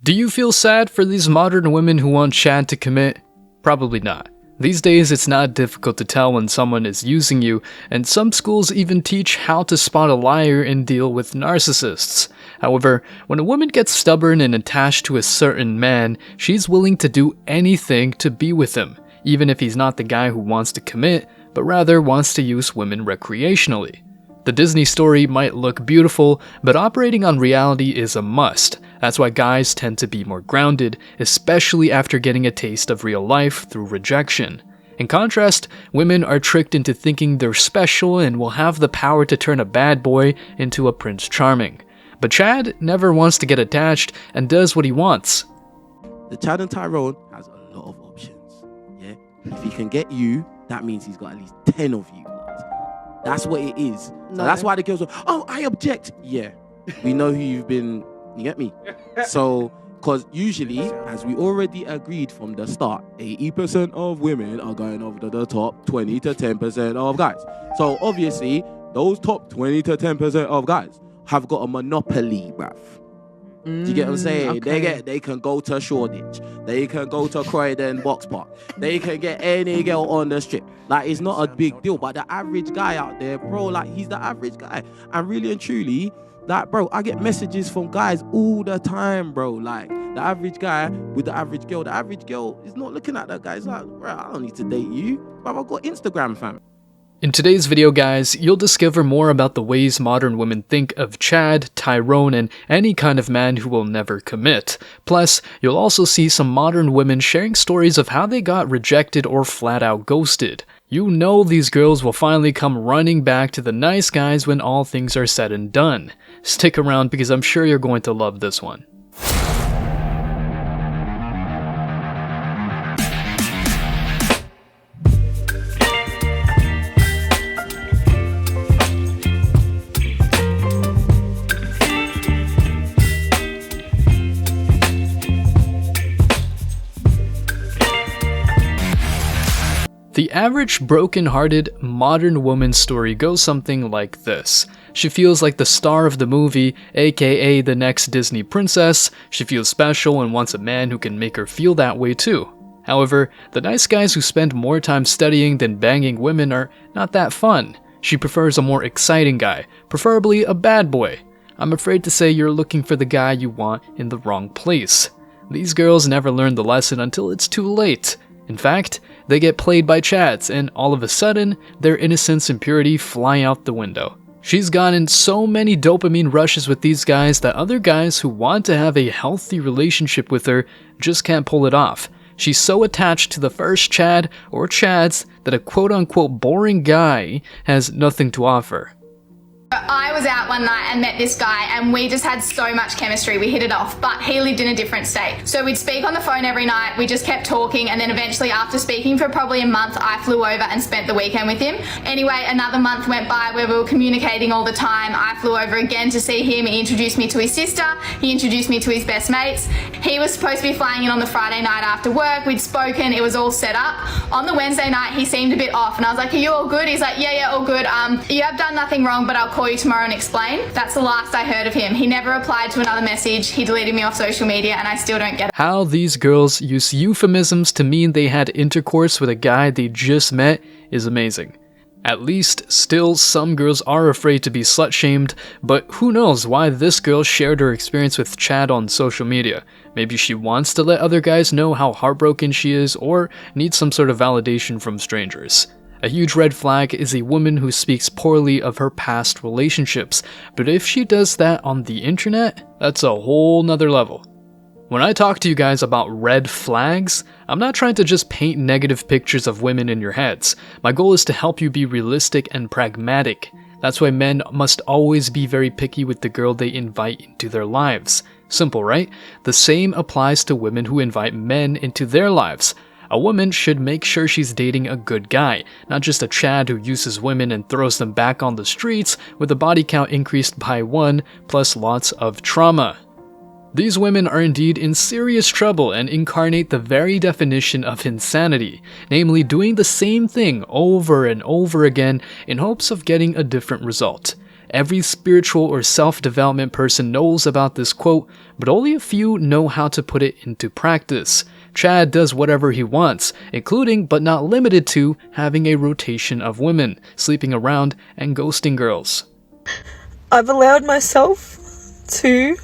Do you feel sad for these modern women who want Chad to commit? Probably not. These days, it's not difficult to tell when someone is using you, and some schools even teach how to spot a liar and deal with narcissists. However, when a woman gets stubborn and attached to a certain man, she's willing to do anything to be with him, even if he's not the guy who wants to commit, but rather wants to use women recreationally. The Disney story might look beautiful, but operating on reality is a must. That's why guys tend to be more grounded, especially after getting a taste of real life through rejection. In contrast, women are tricked into thinking they're special and will have the power to turn a bad boy into a Prince Charming. But Chad never wants to get attached and does what he wants. The Chad and Tyrone has a lot of options. Yeah, if he can get you, that means he's got at least 10 of you. That's what it is. So that's why the girls are, oh, I object. Yeah, we know who you've been, you get me? So, because usually, as we already agreed from the start, 80% of women are going over the top 20 to 10% of guys. So obviously, those top 20 to 10% of guys have got a monopoly, bruv. Do you get what I'm saying? Okay. They can go to Shoreditch. They can go to Croydon Box Park. They can get any girl on the strip. Like, it's not a big deal. But the average guy out there, bro, like, he's the average guy. And really and truly, like, bro, I get messages from guys all the time, bro. Like, the average guy with the average girl is not looking at that guy. It's like, bro, I don't need to date you. Bro, I've got Instagram, fam. In today's video, guys, you'll discover more about the ways modern women think of Chad, Tyrone, and any kind of man who will never commit. Plus, you'll also see some modern women sharing stories of how they got rejected or flat out ghosted. You know these girls will finally come running back to the nice guys when all things are said and done. Stick around because I'm sure you're going to love this one. The average broken-hearted modern woman's story goes something like this. She feels like the star of the movie, aka the next Disney princess. She feels special and wants a man who can make her feel that way too. However, the nice guys who spend more time studying than banging women are not that fun. She prefers a more exciting guy, preferably a bad boy. I'm afraid to say you're looking for the guy you want in the wrong place. These girls never learn the lesson until it's too late. In fact, they get played by Chads, and all of a sudden, their innocence and purity fly out the window. She's gotten so many dopamine rushes with these guys that other guys who want to have a healthy relationship with her just can't pull it off. She's so attached to the first Chad or Chads that a quote-unquote boring guy has nothing to offer. I was out one night and met this guy and we just had so much chemistry, we hit it off, but he lived in a different state. So we'd speak on the phone every night, we just kept talking, and then eventually after speaking for probably a month, I flew over and spent the weekend with him. Anyway, another month went by where we were communicating all the time. I flew over again to see him, he introduced me to his sister, he introduced me to his best mates. He was supposed to be flying in on the Friday night after work, we'd spoken, it was all set up. On the Wednesday night, he seemed a bit off and I was like, are you all good? He's like, yeah, all good. You have done nothing wrong, but I'll call you tomorrow and explain. That's the last I heard of him. He never replied to another message, he deleted me off social media, and I still don't get it. How these girls use euphemisms to mean they had intercourse with a guy they just met is amazing. At least, still, some girls are afraid to be slut-shamed, but who knows why this girl shared her experience with Chad on social media. Maybe she wants to let other guys know how heartbroken she is, or needs some sort of validation from strangers. A huge red flag is a woman who speaks poorly of her past relationships, but if she does that on the internet, that's a whole nother level. When I talk to you guys about red flags, I'm not trying to just paint negative pictures of women in your heads. My goal is to help you be realistic and pragmatic. That's why men must always be very picky with the girl they invite into their lives. Simple, right? The same applies to women who invite men into their lives. A woman should make sure she's dating a good guy, not just a Chad who uses women and throws them back on the streets with a body count increased by 1 plus lots of trauma. These women are indeed in serious trouble and incarnate the very definition of insanity, namely doing the same thing over and over again in hopes of getting a different result. Every spiritual or self-development person knows about this quote, but only a few know how to put it into practice. Chad does whatever he wants, including but not limited to having a rotation of women, sleeping around, and ghosting girls. I've allowed myself to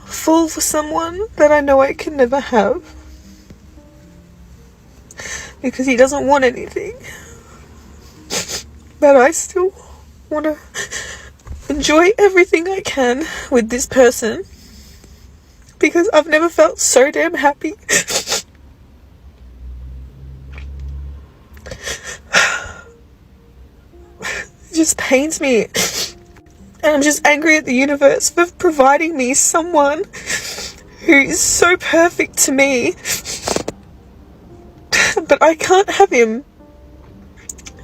fall for someone that I know I can never have because he doesn't want anything, but I still want to enjoy everything I can with this person because I've never felt so damn happy. It just pains me, and I'm just angry at the universe for providing me someone who is so perfect to me, but I can't have him.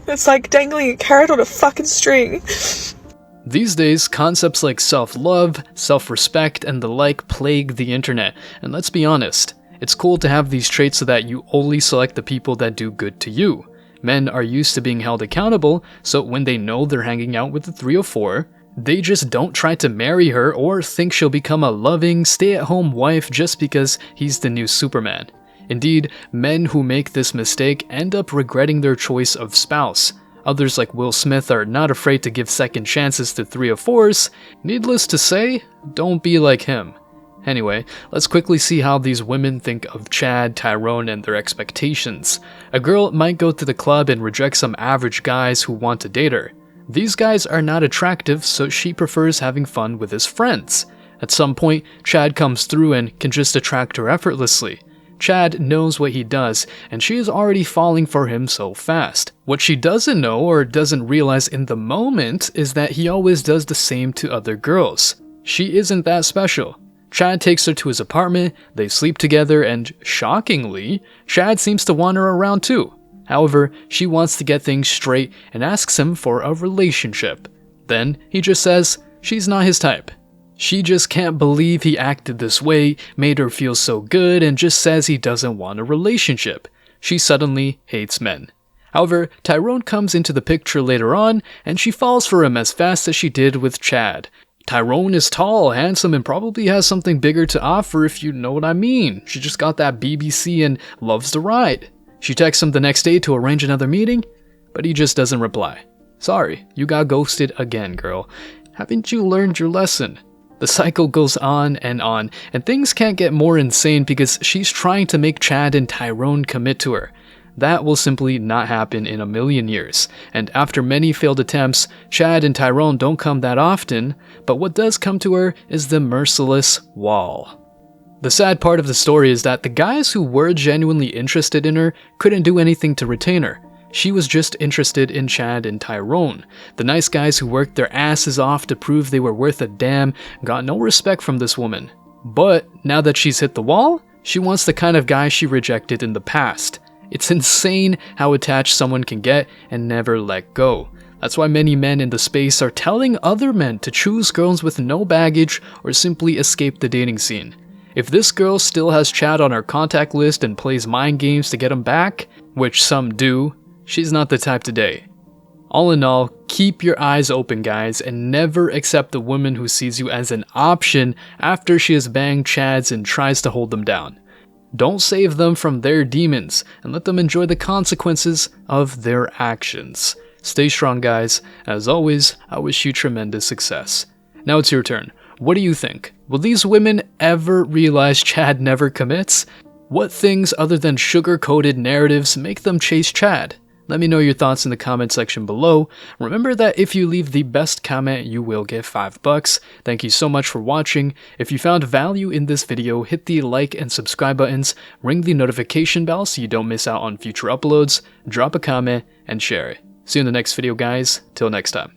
It's like dangling a carrot on a fucking string. These days, concepts like self-love, self-respect, and the like plague the internet, and let's be honest, it's cool to have these traits so that you only select the people that do good to you. Men are used to being held accountable, so when they know they're hanging out with the 304, they just don't try to marry her or think she'll become a loving, stay-at-home wife just because he's the new Superman. Indeed, men who make this mistake end up regretting their choice of spouse. Others like Will Smith are not afraid to give second chances to 304s. Needless to say, don't be like him. Anyway, let's quickly see how these women think of Chad, Tyrone, and their expectations. A girl might go to the club and reject some average guys who want to date her. These guys are not attractive, so she prefers having fun with his friends. At some point, Chad comes through and can just attract her effortlessly. Chad knows what he does, and she is already falling for him so fast. What she doesn't know or doesn't realize in the moment is that he always does the same to other girls. She isn't that special. Chad takes her to his apartment, they sleep together, and shockingly, Chad seems to want her around too. However, she wants to get things straight and asks him for a relationship. Then, he just says she's not his type. She just can't believe he acted this way, made her feel so good, and just says he doesn't want a relationship. She suddenly hates men. However, Tyrone comes into the picture later on, and she falls for him as fast as she did with Chad. Tyrone is tall, handsome, and probably has something bigger to offer if you know what I mean. She just got that BBC and loves to ride. She texts him the next day to arrange another meeting, but he just doesn't reply. Sorry, you got ghosted again, girl. Haven't you learned your lesson? The cycle goes on, and things can't get more insane because she's trying to make Chad and Tyrone commit to her. That will simply not happen in a million years, and after many failed attempts, Chad and Tyrone don't come that often, but what does come to her is the merciless wall. The sad part of the story is that the guys who were genuinely interested in her couldn't do anything to retain her. She was just interested in Chad and Tyrone. The nice guys who worked their asses off to prove they were worth a damn got no respect from this woman. But now that she's hit the wall, she wants the kind of guy she rejected in the past. It's insane how attached someone can get and never let go. That's why many men in the space are telling other men to choose girls with no baggage or simply escape the dating scene. If this girl still has Chad on her contact list and plays mind games to get him back, which some do, she's not the type to date. All in all, keep your eyes open, guys, and never accept a woman who sees you as an option after she has banged Chads and tries to hold them down. Don't save them from their demons and let them enjoy the consequences of their actions. Stay strong, guys. As always, I wish you tremendous success. Now it's your turn. What do you think? Will these women ever realize Chad never commits? What things other than sugar-coated narratives make them chase Chad? Let me know your thoughts in the comment section below. Remember that if you leave the best comment, you will get $5. Thank you so much for watching. If you found value in this video, hit the like and subscribe buttons, ring the notification bell so you don't miss out on future uploads, drop a comment, and share it. See you in the next video, guys. Till next time.